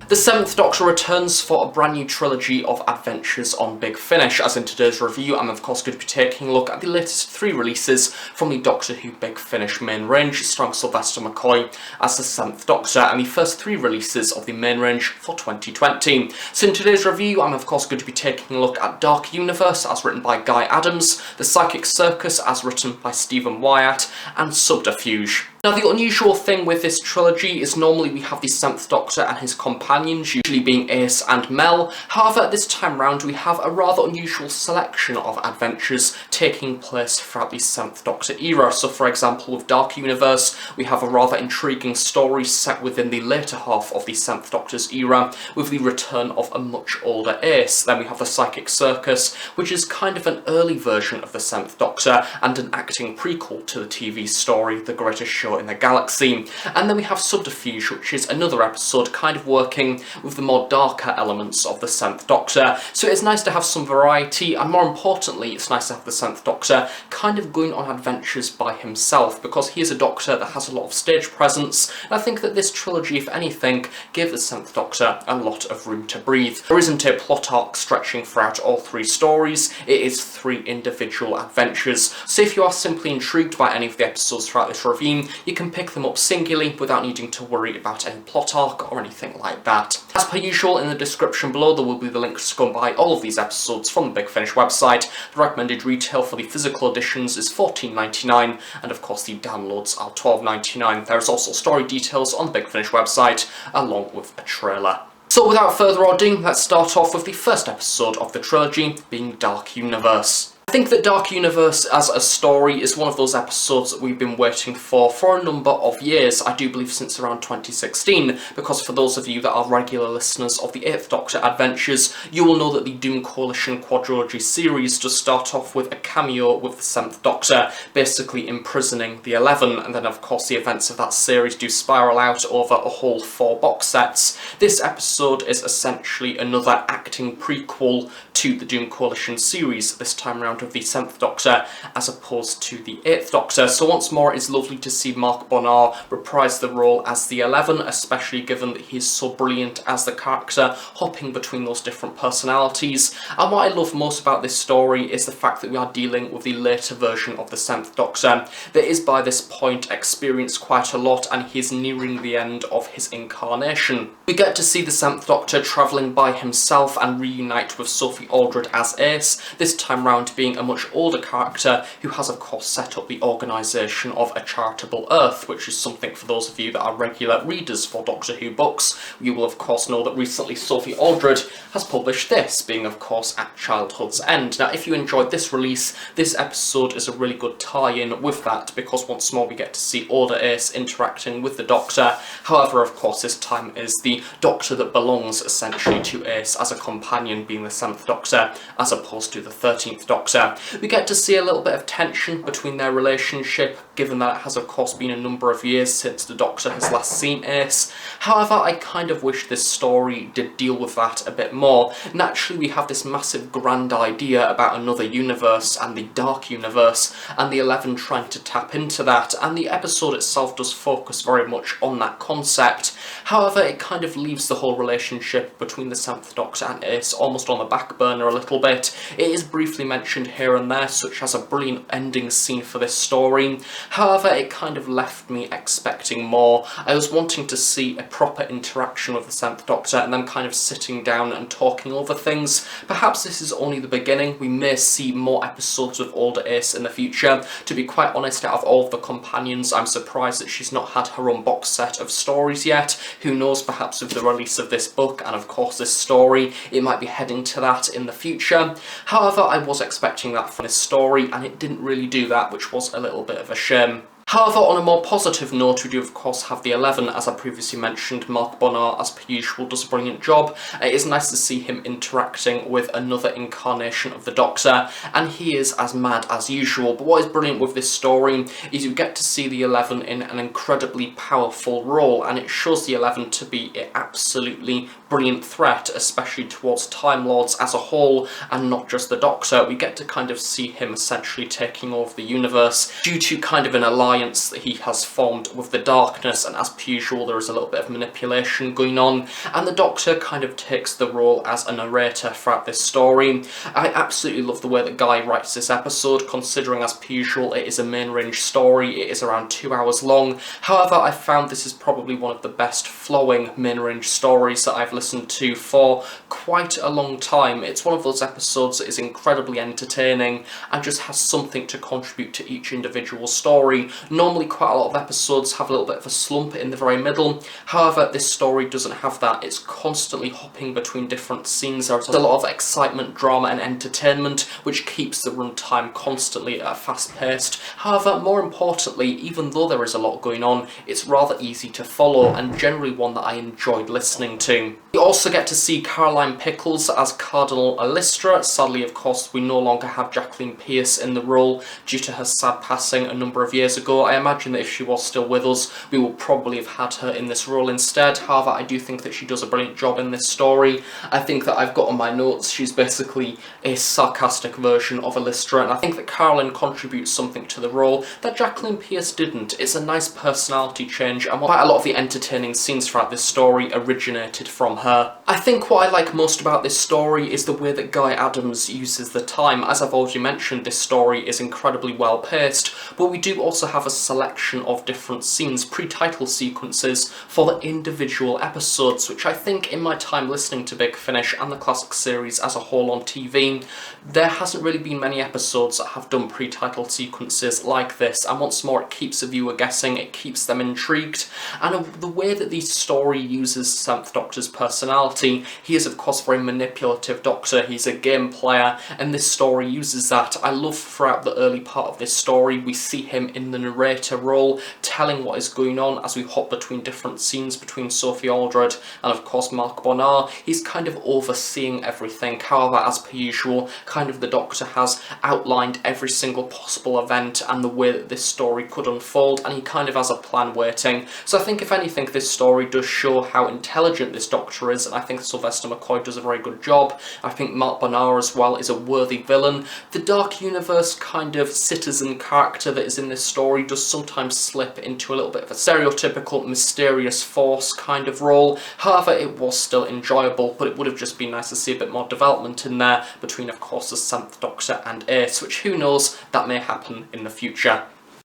The Seventh Doctor returns for a brand new trilogy of adventures on Big Finish, as in today's review I'm of course going to be taking a look at the latest 3 releases from the Doctor Who Big Finish main range, starring Sylvester McCoy as the Seventh Doctor, and the first 3 releases of the main range for 2020. So in today's review I'm of course going to be taking a look at Dark Universe, as written by Guy Adams, The Psychic Circus, as written by Stephen Wyatt, and Subterfuge. Now, the unusual thing with this trilogy is normally we have the Seventh Doctor and his companions, usually being Ace and Mel. However, this time round we have a rather unusual selection of adventures taking place throughout the Seventh Doctor era. So for example, with Dark Universe, we have a rather intriguing story set within the later half of the Seventh Doctor's era, with the return of a much older Ace. Then we have the Psychic Circus, which is kind of an early version of the Seventh Doctor, and an acting prequel to the TV story, The Greatest Show in the Galaxy. And then we have Subterfuge, which is another episode kind of working with the more darker elements of the Seventh Doctor. So it's nice to have some variety, and more importantly it's nice to have the Seventh Doctor kind of going on adventures by himself, because he is a Doctor that has a lot of stage presence, and I think that this trilogy, if anything, gave the Seventh Doctor a lot of room to breathe. There isn't a plot arc stretching throughout all 3 stories, it is 3 individual adventures. So if you are simply intrigued by any of the episodes throughout this review, you can pick them up singly without needing to worry about any plot arc or anything like that. As per usual, in the description below there will be the links to go and buy all of these episodes from the Big Finish website. The recommended retail for the physical editions is $14.99, and of course the downloads are $12.99. There is also story details on the Big Finish website, along with a trailer. So without further ado, let's start off with the first episode of the trilogy, being Dark Universe. I think that Dark Universe as a story is one of those episodes that we've been waiting for a number of years. I do believe since around 2016, because for those of you that are regular listeners of the 8th Doctor adventures, you will know that the Doom Coalition quadrilogy series does start off with a cameo with the 7th Doctor, basically imprisoning the 11, and then of course the events of that series do spiral out over a whole 4 box sets. This episode is essentially another acting prequel to the Doom Coalition series, this time around of the 7th Doctor as opposed to the 8th Doctor. So once more it's lovely to see Mark Bonnard reprise the role as the 11, especially given that he's so brilliant as the character, hopping between those different personalities. And what I love most about this story is the fact that we are dealing with the later version of the 7th Doctor that is by this point experienced quite a lot, and he is nearing the end of his incarnation. We get to see the 7th Doctor travelling by himself and reunite with Sophie Aldred as Ace, this time round being a much older character who has of course set up the organisation of A Charitable Earth, which is something for those of you that are regular readers for Doctor Who books. You will of course know that recently Sophie Aldred has published this, being of course At Childhood's End. Now if you enjoyed this release, this episode is a really good tie-in with that, because once more we get to see older Ace interacting with the Doctor. However, of course this time is the Doctor that belongs essentially to Ace as a companion, being the 7th Doctor, as opposed to the 13th Doctor. We get to see a little bit of tension between their relationship, given that it has of course been a number of years since the Doctor has last seen Ace. However, I kind of wish this story did deal with that a bit more. Naturally we have this massive grand idea about another universe and the Dark Universe, and the 11 trying to tap into that, and the episode itself does focus very much on that concept. However, it kind of leaves the whole relationship between the 7th Doctor and Ace almost on the back burner a little bit. It is briefly mentioned here and there, such as a brilliant ending scene for this story. However, it kind of left me expecting more. I was wanting to see a proper interaction with the 7th Doctor and them kind of sitting down and talking over things. Perhaps this is only the beginning. We may see more episodes with older Ace in the future. To be quite honest, out of all of the companions, I'm surprised that she's not had her own box set of stories yet. Who knows, perhaps with the release of this book and of course this story, it might be heading to that in the future. However, I was expecting that from this story, and it didn't really do that, which was a little bit of a shame. However, on a more positive note, we do of course have the 11. As I previously mentioned, Mark Bonnard, as per usual, does a brilliant job. It is nice to see him interacting with another incarnation of the Doctor, and he is as mad as usual. But what is brilliant with this story is you get to see the 11 in an incredibly powerful role, and it shows the 11 to be absolutely brilliant threat, especially towards Time Lords as a whole, and not just the Doctor. We get to kind of see him essentially taking over the universe due to kind of an alliance that he has formed with the darkness, and as per usual there is a little bit of manipulation going on, and the Doctor kind of takes the role as a narrator throughout this story. I absolutely love the way that Guy writes this episode, considering as per usual it is a main range story. It is around 2 hours long. However, I found this is probably one of the best flowing main range stories that I've listened to for quite a long time. It's one of those episodes that is incredibly entertaining and just has something to contribute to each individual story. Normally quite a lot of episodes have a little bit of a slump in the very middle. However, this story doesn't have that. It's constantly hopping between different scenes. There's a lot of excitement, drama and entertainment, which keeps the runtime constantly fast-paced. However, more importantly, even though there is a lot going on, it's rather easy to follow and generally one that I enjoyed listening to. We also get to see Caroline Pickles as Cardinal Alystra. Sadly, of course, we no longer have Jacqueline Pearce in the role due to her sad passing a number of years ago. I imagine that if she was still with us, we would probably have had her in this role instead. However, I do think that she does a brilliant job in this story. I think that I've got on my notes, she's basically a sarcastic version of Alystra, and I think that Caroline contributes something to the role that Jacqueline Pearce didn't. It's a nice personality change, and quite a lot of the entertaining scenes throughout this story originated from her. I think what I like most about this story is the way that Guy Adams uses the time. As I've already mentioned, this story is incredibly well paced, but we do also have a selection of different scenes, pre-title sequences for the individual episodes, which I think in my time listening to Big Finish and the classic series as a whole on TV, there hasn't really been many episodes that have done pre-title sequences like this, and once more it keeps the viewer guessing, it keeps them intrigued, and the way that the story uses 7th Doctor's personality, he is of course a very manipulative Doctor, he's a game player, and this story uses that. I love throughout the early part of this story we see him in the narrator role, telling what is going on as we hop between different scenes between Sophie Aldred and of course Mark Bonnard. He's kind of overseeing everything. However, as per usual, kind of the Doctor has outlined every single possible event and the way that this story could unfold, and he kind of has a plan waiting. So I think if anything this story does show how intelligent this Doctor is, and I think Sylvester McCoy does a very good job. I think Mark Bonnard as well is a worthy villain. The Dark Universe kind of citizen character that is in this story does sometimes slip into a little bit of a stereotypical mysterious force kind of role. However, it was still enjoyable, but it would have just been nice to see a bit more development in there between of course the 7th Doctor and Ace, which who knows, that may happen in the future.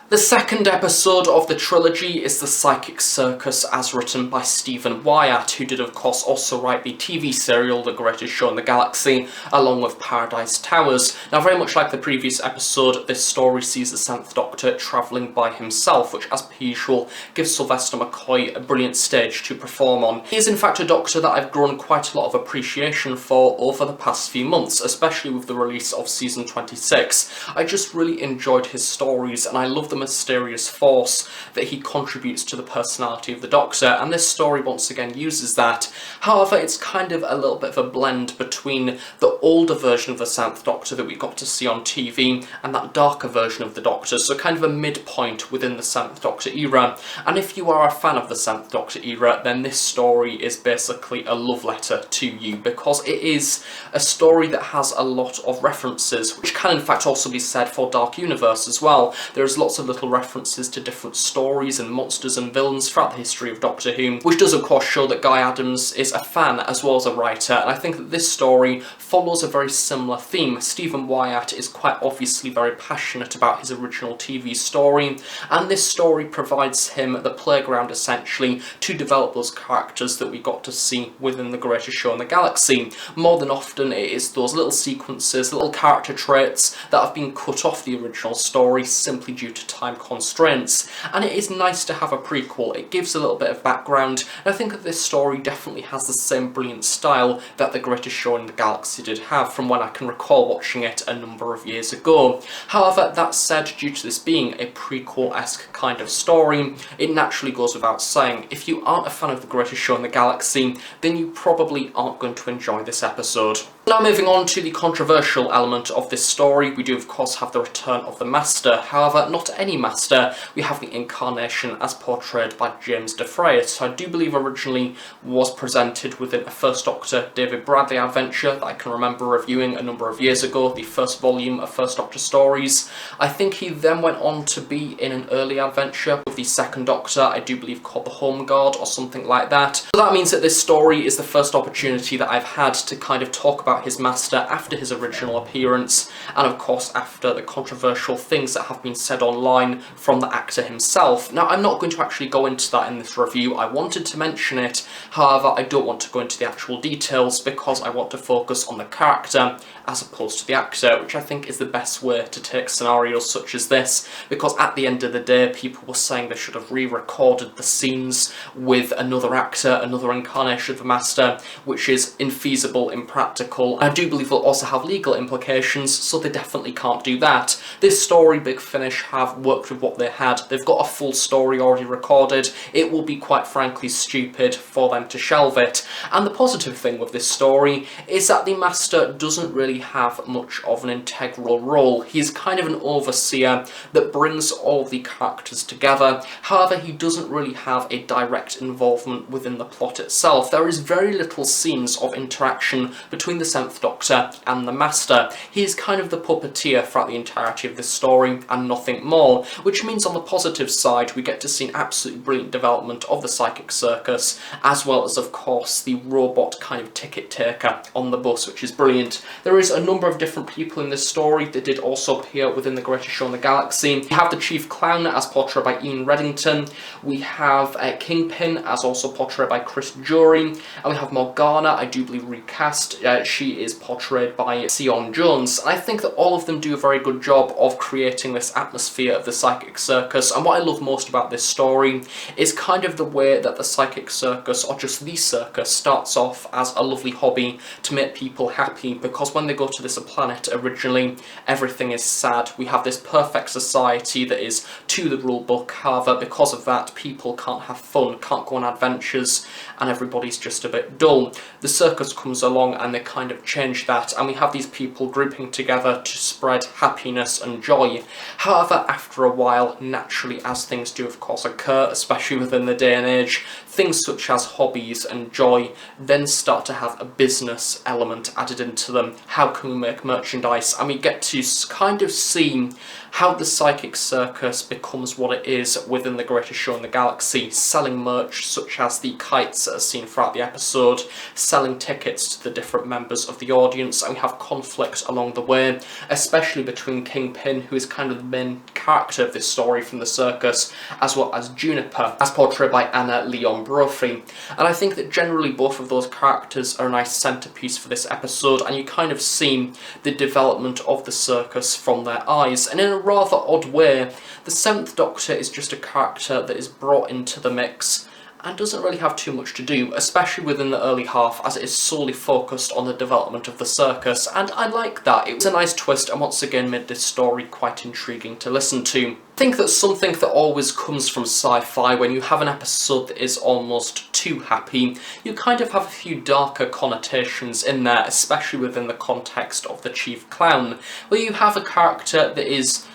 The second episode of the trilogy is the Psychic Circus, as written by Stephen Wyatt, who did of course also write the TV serial The Greatest Show in the Galaxy, along with Paradise Towers. Now, very much like the previous episode, this story sees the 7th Doctor travelling by himself, which as per usual gives Sylvester McCoy a brilliant stage to perform on. He is in fact a Doctor that I've grown quite a lot of appreciation for over the past few months, especially with the release of season 26. I just really enjoyed his stories, and I love the mysterious force that he contributes to the personality of the Doctor, and this story once again uses that. However, it's kind of a little bit of a blend between the older version of the 7th Doctor that we got to see on TV and that darker version of the Doctor, so kind of a midpoint within the 7th Doctor era. And if you are a fan of the 7th Doctor era, then this story is basically a love letter to you, because it is a story that has a lot of references, which can in fact also be said for Dark Universe as well. There's lots of little references to different stories and monsters and villains throughout the history of Doctor Who, which does of course show that Guy Adams is a fan as well as a writer, and I think that this story follows a very similar theme. Stephen Wyatt is quite obviously very passionate about his original TV story, and this story provides him the playground essentially to develop those characters that we got to see within The Greatest Show in the Galaxy. More than often it is those little sequences, little character traits that have been cut off the original story simply due to time constraints, and it is nice to have a prequel. It gives a little bit of background, and I think that this story definitely has the same brilliant style that The Greatest Show in the Galaxy did have from when I can recall watching it a number of years ago. However, that said, due to this being a prequel-esque kind of story, it naturally goes without saying, if you aren't a fan of The Greatest Show in the Galaxy, then you probably aren't going to enjoy this episode. Now moving on to the controversial element of this story, we do of course have the return of the Master. However, not any Master, we have the Incarnation as portrayed by James Defrayet, who I do believe originally was presented within a First Doctor David Bradley adventure that I can remember reviewing a number of years ago, the first volume of First Doctor stories. I think he then went on to be in an early adventure with the Second Doctor, I do believe called the Home Guard or something like that. So that means that this story is the first opportunity that I've had to kind of talk about his Master after his original appearance, and of course after the controversial things that have been said online from the actor himself. Now, I'm not going to actually go into that in this review. I wanted to mention it, however I don't want to go into the actual details because I want to focus on the character as opposed to the actor, which I think is the best way to take scenarios such as this, because at the end of the day people were saying they should have re-recorded the scenes with another actor, another incarnation of the Master, which is infeasible, impractical. I do believe will also have legal implications, so they definitely can't do that. This story, Big Finish have worked with what they had. They've got a full story already recorded. It will be quite frankly stupid for them to shelve it. And the positive thing with this story is that the Master doesn't really have much of an integral role. He's kind of an overseer that brings all the characters together. However, he doesn't really have a direct involvement within the plot itself. There is very little scenes of interaction between the 7th Doctor and the Master. He is kind of the puppeteer throughout the entirety of this story and nothing more, which means on the positive side we get to see an absolutely brilliant development of the Psychic Circus, as well as of course the robot kind of ticket taker on the bus, which is brilliant. There is a number of different people in this story that did also appear within the Greatest Show in the Galaxy. We have the Chief Clown as portrayed by Ian Reddington, we have Kingpin as also portrayed by Chris Jury, and we have Morgana, I do believe recast. She is portrayed by Sion Jones. I think that all of them do a very good job of creating this atmosphere of the Psychic Circus, and what I love most about this story is kind of the way that the Psychic Circus, or just the circus, starts off as a lovely hobby to make people happy, because when they go to this planet originally, everything is sad. We have this perfect society that is to the rule book, however because of that people can't have fun, can't go on adventures, and everybody's just a bit dull. The circus comes along and they kind of change that, and we have these people grouping together to spread happiness and joy. However, after a while, naturally as things do of course occur, especially within the day and age, things such as hobbies and joy then start to have a business element added into them. How can we make merchandise? And we get to kind of see how the Psychic Circus becomes what it is within the Greatest Show in the Galaxy, selling merch such as the kites that are seen throughout the episode, selling tickets to the different members of the audience, and we have conflict along the way, especially between Kingpin, who is kind of the main character of this story from the circus, as well as Juniper, as portrayed by Anna Leon Brophy. And I think that generally both of those characters are a nice centrepiece for this episode, and you kind of see the development of the circus from their eyes. And in a rather odd way, the 7th Doctor is just a character that is brought into the mix and doesn't really have too much to do, especially within the early half, as it is solely focused on the development of the circus, and I like that. It was a nice twist and once again made this story quite intriguing to listen to. I think that's something that always comes from sci-fi. When you have an episode that is almost too happy, you kind of have a few darker connotations in there, especially within the context of the Chief Clown, where you have a character that is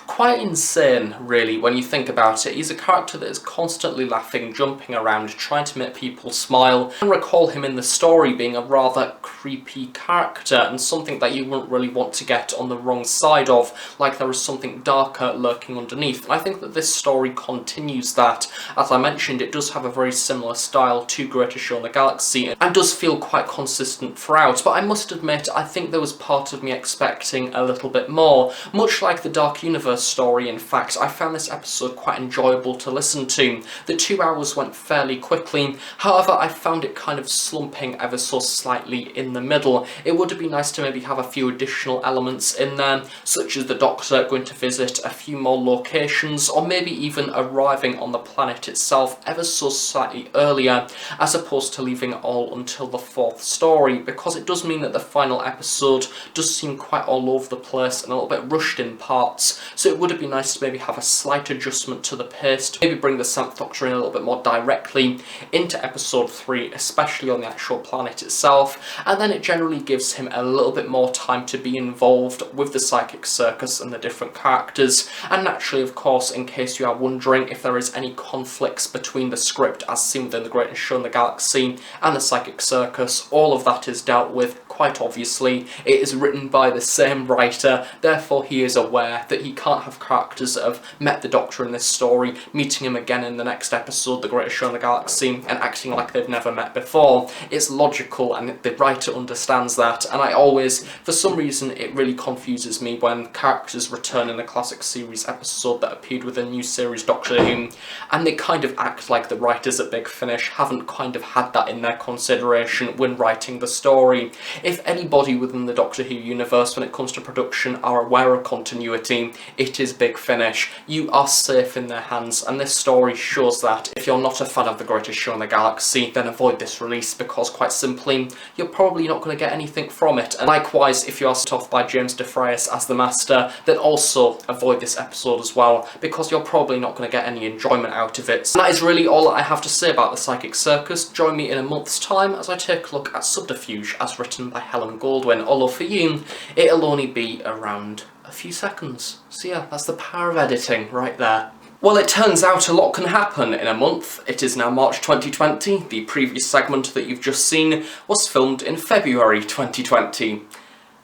quite insane, really, when you think about it. He's a character that is constantly laughing, jumping around, trying to make people smile. I recall him in the story being a rather creepy character, and something that you wouldn't really want to get on the wrong side of, like there is something darker lurking underneath. And I think that this story continues that. As I mentioned, it does have a very similar style to Greatest Show in the Galaxy, and does feel quite consistent throughout, but I must admit, I think there was part of me expecting a little bit more. Much like the Dark Universe story, in fact, I found this episode quite enjoyable to listen to. The 2 hours went fairly quickly, however I found it kind of slumping ever so slightly in the middle. It would have been nice to maybe have a few additional elements in there, such as the Doctor going to visit a few more locations, or maybe even arriving on the planet itself ever so slightly earlier, as opposed to leaving it all until the 4th story, because it does mean that the final episode does seem quite all over the place and a little bit rushed in parts, so it would have been nice to maybe have a slight adjustment to the pace, to maybe bring the 7th Doctor in a little bit more directly into episode 3, especially on the actual planet itself, and then it generally gives him a little bit more time to be involved with the Psychic Circus and the different characters. And naturally, of course, in case you are wondering if there is any conflicts between the script as seen within The Greatest Show in the Galaxy and the Psychic Circus, all of that is dealt with quite obviously. It is written by the same writer, therefore he is aware that he can't have characters that have met the Doctor in this story meeting him again in the next episode, The Greatest Show in the Galaxy, and acting like they've never met before. It's logical, and the writer understands that, and I always, for some reason, it really confuses me when characters return in a classic series episode that appeared with a new series Doctor Who, and they kind of act like the writers at Big Finish haven't kind of had that in their consideration when writing the story. If anybody within the Doctor Who universe, when it comes to production, are aware of continuity, it is Big Finish. You are safe in their hands, and this story shows that. If you're not a fan of The Greatest Show in the Galaxy, then avoid this release, because quite simply, you're probably not going to get anything from it. And likewise, if you are set off by James DeFreitas as the Master, then also avoid this episode as well, because you're probably not going to get any enjoyment out of it. And that is really all that I have to say about the Psychic Circus. Join me in a month's time as I take a look at Subterfuge, as written by Helen Goldwyn, although for you, it'll only be around a few seconds. So yeah, that's the power of editing right there. Well, it turns out a lot can happen in a month. It is now March 2020. The previous segment that you've just seen was filmed in February 2020.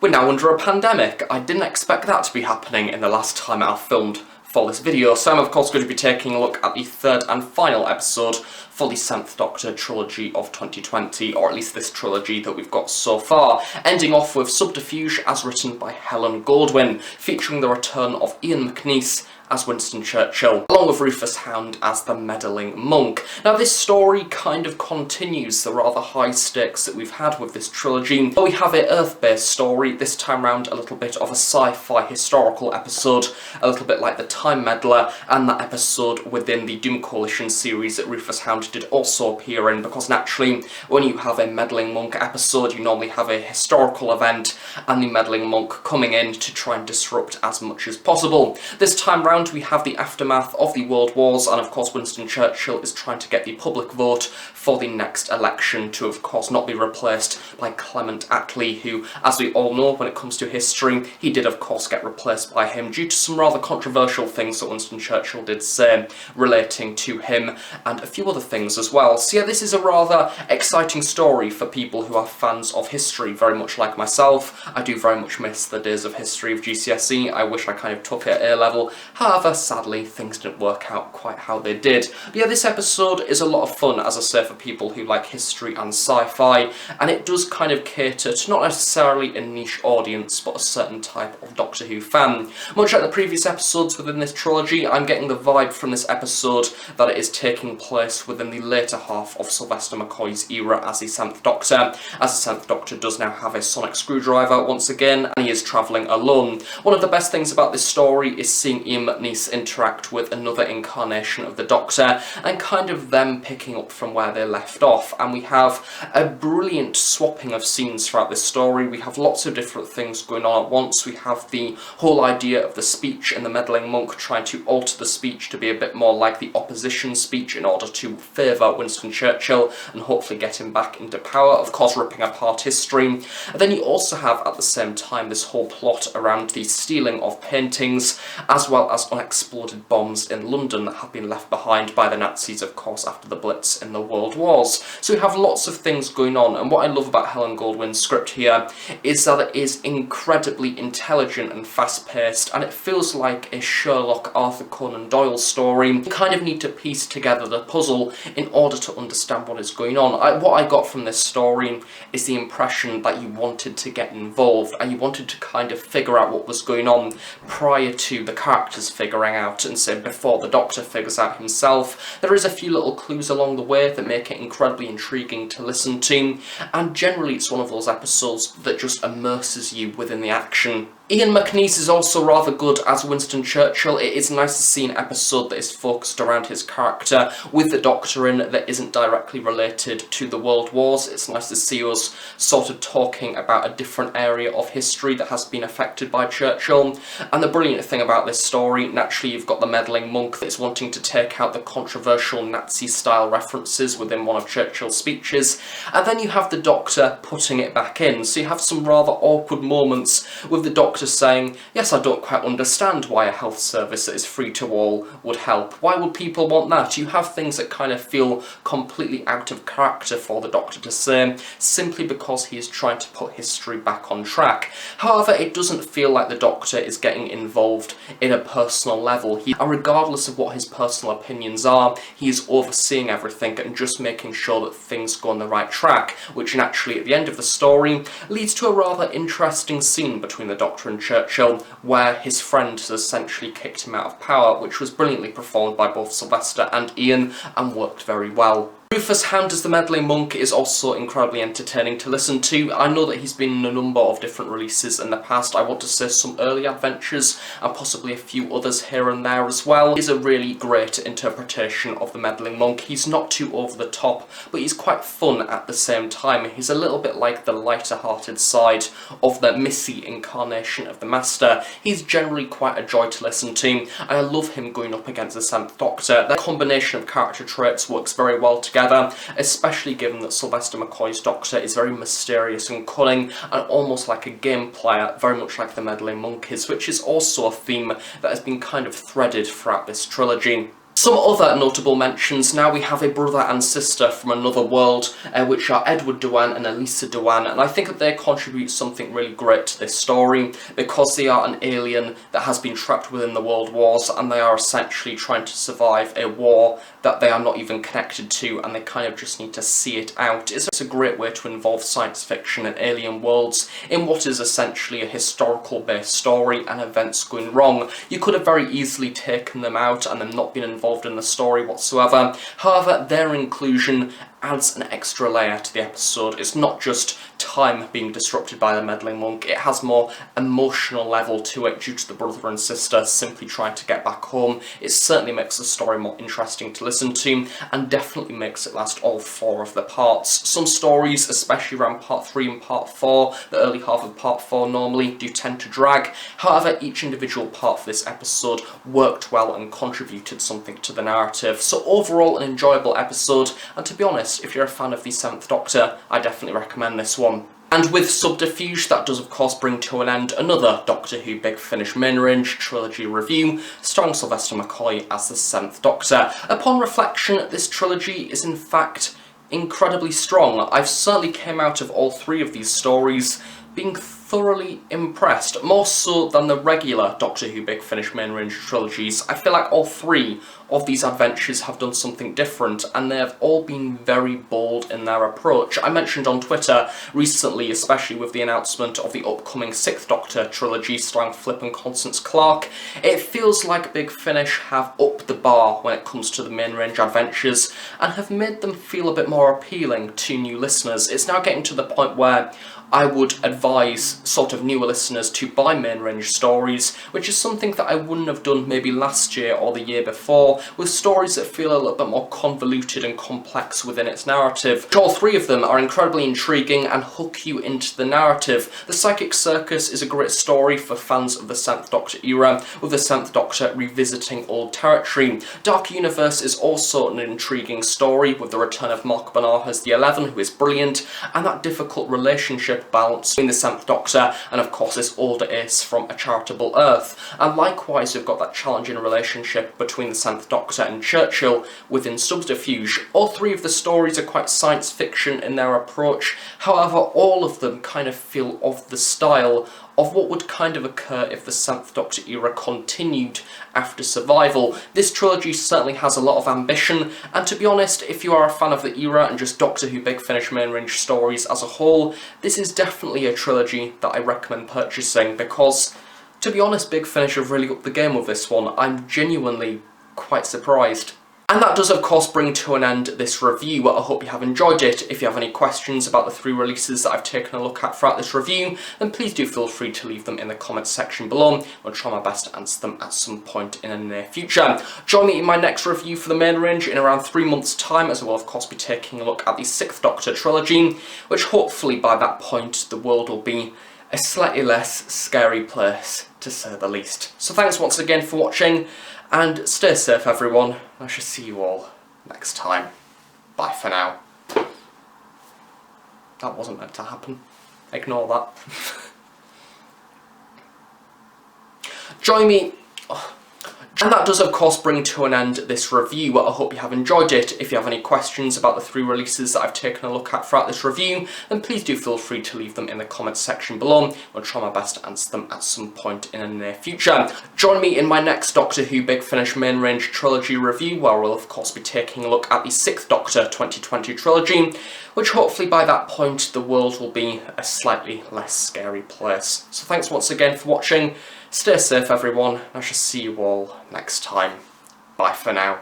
We're now under a pandemic. I didn't expect that to be happening in the last time I filmed for this video, so I'm of course going to be taking a look at the 3rd and final episode for the 7th Doctor trilogy of 2020, or at least this trilogy that we've got so far, ending off with Subterfuge as written by Helen Goldwyn, featuring the return of Ian McNeice as Winston Churchill, along with Rufus Hound as the meddling monk. Now this story kind of continues the rather high stakes that we've had with this trilogy, but we have an Earth-based story, this time round a little bit of a sci-fi historical episode, a little bit like the Time Meddler, and that episode within the Doom Coalition series that Rufus Hound did also appear in, because naturally when you have a meddling monk episode, you normally have a historical event and the meddling monk coming in to try and disrupt as much as possible. This time round we have the aftermath of the World Wars, and of course Winston Churchill is trying to get the public vote for the next election to of course not be replaced by Clement Attlee, who, as we all know when it comes to history, he did of course get replaced by him due to some rather controversial things that Winston Churchill did say relating to him and a few other things as well. So yeah, this is a rather exciting story for people who are fans of history, very much like myself. I do very much miss the days of history of GCSE. I wish I kind of took it at A-level. However, sadly, things didn't work out quite how they did. But yeah, this episode is a lot of fun, as I say, for people who like history and sci-fi, and it does kind of cater to not necessarily a niche audience, but a certain type of Doctor Who fan. Much like the previous episodes within this trilogy, I'm getting the vibe from this episode that it is taking place within the later half of Sylvester McCoy's era as the 7th Doctor, as the 7th Doctor does now have a sonic screwdriver once again, and he is travelling alone. One of the best things about this story is seeing Ian McNeice interact with another incarnation of the Doctor, and kind of them picking up from where they left off, and we have a brilliant swapping of scenes throughout this story. We have lots of different things going on at once. We have the whole idea of the speech and the meddling monk trying to alter the speech to be a bit more like the opposition speech in order to favour Winston Churchill and hopefully get him back into power, of course ripping apart history. And then you also have at the same time this whole plot around the stealing of paintings, as well as unexploded bombs in London that have been left behind by the Nazis, of course, after the Blitz in the World Wars. So we have lots of things going on, and what I love about Helen Goldwyn's script here is that it is incredibly intelligent and fast-paced, and it feels like a Sherlock Arthur Conan Doyle story. You kind of need to piece together the puzzle in order to understand what is going on. What I got from this story is the impression that you wanted to get involved, and you wanted to kind of figure out what was going on prior to the characters figuring out, and so before the Doctor figures out himself. There is a few little clues along the way that make it incredibly intriguing to listen to, and generally it's one of those episodes that just immerses you within the action. Ian McNeice is also rather good as Winston Churchill. It is nice to see an episode that is focused around his character with the Doctor in that isn't directly related to the World Wars. It's nice to see us sort of talking about a different area of history that has been affected by Churchill. And the brilliant thing about this story, naturally you've got the meddling monk that's wanting to take out the controversial Nazi-style references within one of Churchill's speeches, and then you have the Doctor putting it back in. So you have some rather awkward moments with the Doctor saying, yes, I don't quite understand why a health service that is free to all would help. Why would people want that? You have things that kind of feel completely out of character for the Doctor to say, simply because he is trying to put history back on track. However, it doesn't feel like the Doctor is getting involved in a personal level. And regardless of what his personal opinions are, he is overseeing everything and just making sure that things go on the right track, which naturally at the end of the story leads to a rather interesting scene between the Doctor and Churchill, where his friend has essentially kicked him out of power, which was brilliantly performed by both Sylvester and Ian and worked very well. Rufus Hound as the meddling monk is also incredibly entertaining to listen to. I know that he's been in a number of different releases in the past. I want to say some early adventures and possibly a few others here and there as well. He's a really great interpretation of the meddling monk. He's not too over the top, but he's quite fun at the same time. He's a little bit like the lighter-hearted side of the Missy incarnation of the Master. He's generally quite a joy to listen to, and I love him going up against the 7th Doctor. That combination of character traits works very well together, especially given that Sylvester McCoy's Doctor is very mysterious and cunning and almost like a game player, very much like the meddling monk is, which is also a theme that has been kind of threaded throughout this trilogy. Some other notable mentions. Now we have a brother and sister from another world, which are Edward Dewan and Elisa Dewan, and I think that they contribute something really great to this story because they are an alien that has been trapped within the World Wars, and they are essentially trying to survive a war that they are not even connected to, and they kind of just need to see it out. It's a great way to involve science fiction and alien worlds in what is essentially a historical based story and events going wrong. You could have very easily taken them out and them not been involved in the story whatsoever. However, their inclusion adds an extra layer to the episode. It's not just time being disrupted by the meddling monk, it has more emotional level to it due to the brother and sister simply trying to get back home. It certainly makes the story more interesting to listen to and definitely makes it last all 4 of the parts. Some stories, especially around part 3 and part 4, the early half of part 4 normally, do tend to drag. However, each individual part for this episode worked well and contributed something to the narrative. So overall, an enjoyable episode, and to be honest, if you're a fan of the 7th Doctor, I definitely recommend this one. And with Subterfuge, that does of course bring to an end another Doctor Who Big Finish main range trilogy review, starring Sylvester McCoy as the 7th Doctor. Upon reflection, this trilogy is in fact incredibly strong. I've certainly came out of all 3 of these stories being thoroughly impressed, more so than the regular Doctor Who Big Finish main range trilogies. I feel like all 3 of these adventures have done something different, and they have all been very bold in their approach. I mentioned on Twitter recently, especially with the announcement of the upcoming 6th Doctor trilogy starring Flip and Constance Clark, it feels like Big Finish have upped the bar when it comes to the main range adventures and have made them feel a bit more appealing to new listeners. It's now getting to the point where I would advise sort of newer listeners to buy main range stories, which is something that I wouldn't have done maybe last year or the year before, with stories that feel a little bit more convoluted and complex within its narrative. All 3 of them are incredibly intriguing and hook you into the narrative. The Psychic Circus is a great story for fans of the 7th Doctor era, with the 7th Doctor revisiting old territory. Dark Universe is also an intriguing story, with the return of Mark Bernard as the 11, who is brilliant, and that difficult relationship balance between the 7th Doctor and of course this older ace from A Charitable Earth. And likewise we've got that challenging relationship between the 7th Doctor and Churchill within Subterfuge. All 3 of the stories are quite science fiction in their approach, however all of them kind of feel of the style of what would kind of occur if the 7th Doctor era continued after Survival. This trilogy certainly has a lot of ambition, and to be honest, if you are a fan of the era and just Doctor Who Big Finish main range stories as a whole, this is definitely a trilogy that I recommend purchasing because, to be honest, Big Finish have really upped the game with this one. I'm genuinely quite surprised. And that does of course bring to an end this review. I hope you have enjoyed it. If you have any questions about the 3 releases that I've taken a look at throughout this review, then please do feel free to leave them in the comments section below. I'll try my best to answer them at some point in the near future. Join me in my next review for the main range in around 3 months' time, as I will of course be taking a look at the 6th Doctor trilogy, which hopefully by that point the world will be a slightly less scary place, to say the least. So thanks once again for watching, and stay safe everyone. I shall see you all next time. Bye for now. That wasn't meant to happen. Ignore that. Join me... And that does of course bring to an end this review. I hope you have enjoyed it. If you have any questions about the 3 releases that I've taken a look at throughout this review, then please do feel free to leave them in the comments section below. I'll try my best to answer them at some point in the near future. Join me in my next Doctor Who Big Finish main range trilogy review, where we'll of course be taking a look at the 6th Doctor 2020 trilogy, which hopefully by that point the world will be a slightly less scary place. So thanks once again for watching. Stay safe everyone, I shall see you all next time. Bye for now.